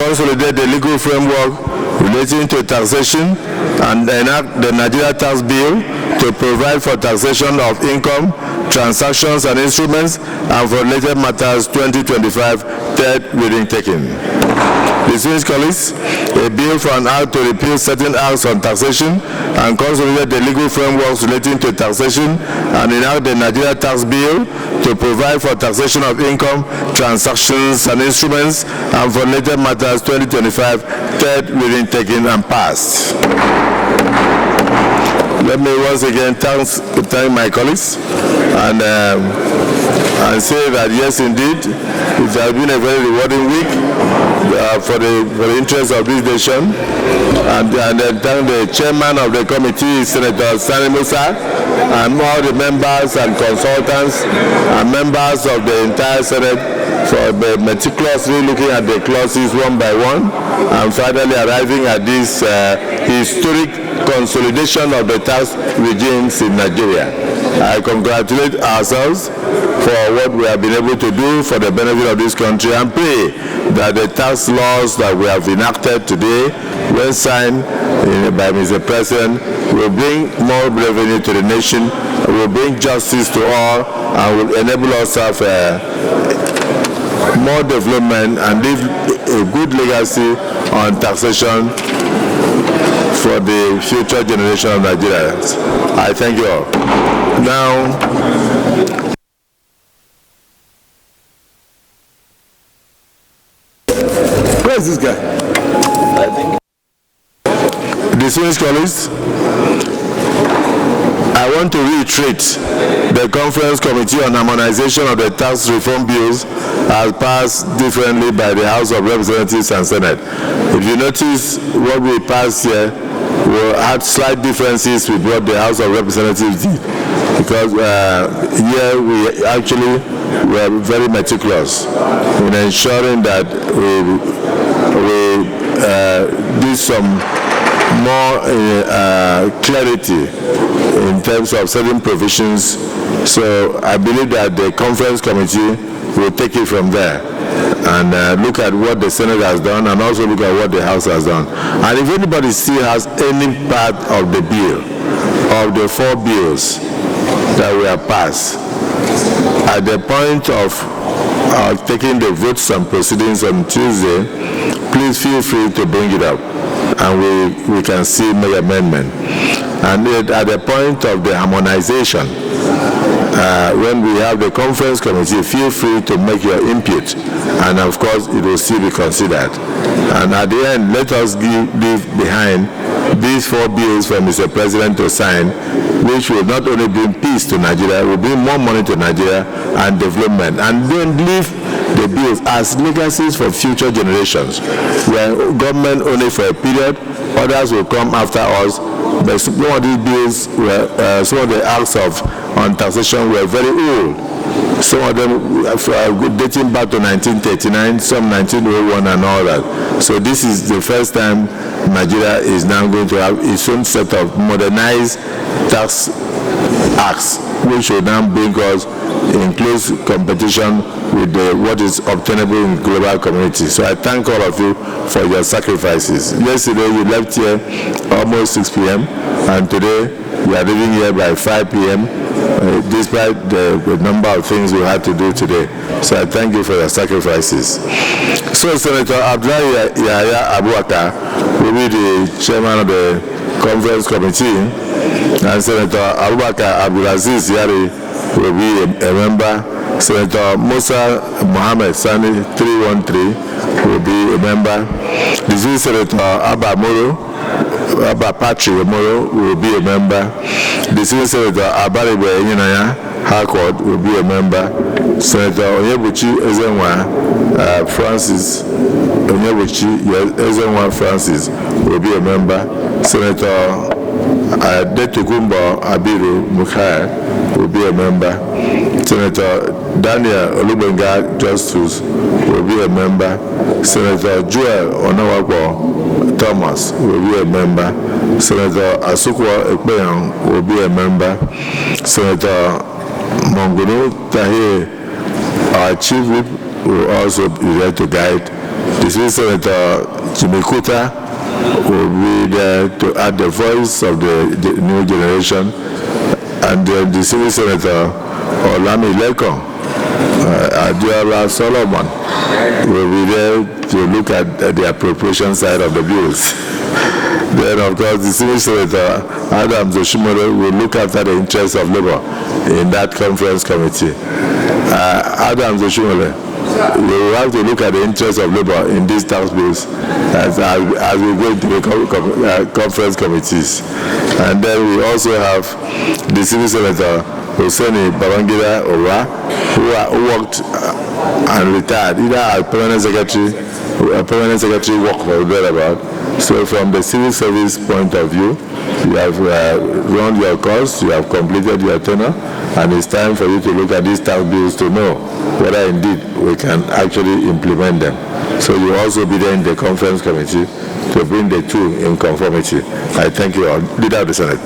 consolidate the legal framework relating to taxation and enact the Nigeria Tax Bill to provide for taxation of income, transactions and instruments, and for related matters 2025, third reading taken. Distinguished colleagues, a bill for an act to repeal certain acts on taxation and consolidate the legal frameworks relating to taxation and enact the Nigeria Tax Bill to provide for taxation of income, transactions and instruments, and for related matters 2025, third reading taken and passed. Let me once again thank my colleagues and say that yes, indeed, it has been a very rewarding week for the interest of this nation, and then thank the chairman of the committee, Senator Sani Musa, and all the members and consultants and members of the entire Senate for meticulously looking at the clauses one by one and finally arriving at this historic consolidation of the tax regimes in Nigeria. I congratulate ourselves for what we have been able to do for the benefit of this country and pray that the tax laws that we have enacted today, when signed by Mr. President, will bring more revenue to the nation, will bring justice to all, and will enable us to have more development and leave a good legacy on taxation for the future generation of Nigerians. I thank you all. Now, where is this guy? Distinguished colleagues, I want to reiterate the Conference Committee on Harmonization of the Tax Reform Bills as passed differently by the House of Representatives and Senate. If you notice, what we passed here had slight differences with what the House of Representatives did, because here we actually were very meticulous in ensuring that we did some more clarity in terms of certain provisions. So I believe that the Conference Committee will take it from there and look at what the Senate has done and also look at what the House has done. And if anybody still has any part of the bill, of the 4 bills that we have passed, at the point of taking the votes and proceedings on Tuesday, please feel free to bring it up and we can see make amendment. And at the point of the harmonization, when we have the Conference Committee, feel free to make your input, and of course it will still be considered. And at the end, let us leave behind these 4 bills for Mr. President to sign, which will not only bring peace to Nigeria, will bring more money to Nigeria and development, and then leave the bills as legacies for future generations. We are government only for a period, others will come after us. But some of these bills were, some of the acts on taxation were very old. Some of them dating back to 1939, some 1901 and all that. So this is the first time Nigeria is now going to have its own set of modernized tax acts, which will now bring us in close competition with what is obtainable in the global community. So I thank all of you for your sacrifices. Yesterday you left here almost 6 p.m. and today you are leaving here by 5 p.m. Despite the number of things we had to do today. So I thank you for your sacrifices. So Senator Abdullahi Yahya Abubakar will be the chairman of the Conference Committee, and Senator Abubakar Abdulaziz Yari will be a member. Senator Musa Mohammed Sani 313 will be a member. This is Senator Abba Patrick Moro will be a member. This is Senator Abaribe Yinaya Harcourt will be a member. Senator Onyebuchi Ezenwa Francis will be a member. Senator Detukumbo Abiru Mukhaya will be a member. Senator Daniel Olubenga Justus will be a member. Senator Joel Onawakbo Thomas will be a member. Senator Asukwa Ekpeyan will be a member. Senator Mongolo Tahir, our chief whip, will also be there to guide. The civil senator Jimmy Kuta will be there to add the voice of the new generation, and then the civil senator Olami Lekon Adiola Solomon will be there to look at the appropriation side of the bills. Then, of course, the civil senator Adams Oshimole will look after the interests of labor in that conference committee. Adams Oshimole, we will have to look at the interests of labor in these tax bills as we go into the conference committees. And then we also have the civil senator Hosseini Babangida Owa, who worked and retired, either as permanent secretary work for thereabout. So from the civil service point of view, you have run your course, you have completed your tenure, and it's time for you to look at these tax bills to know whether indeed we can actually implement them. So you will also be there in the conference committee to bring the two in conformity. I thank you all. Leader of the Senate.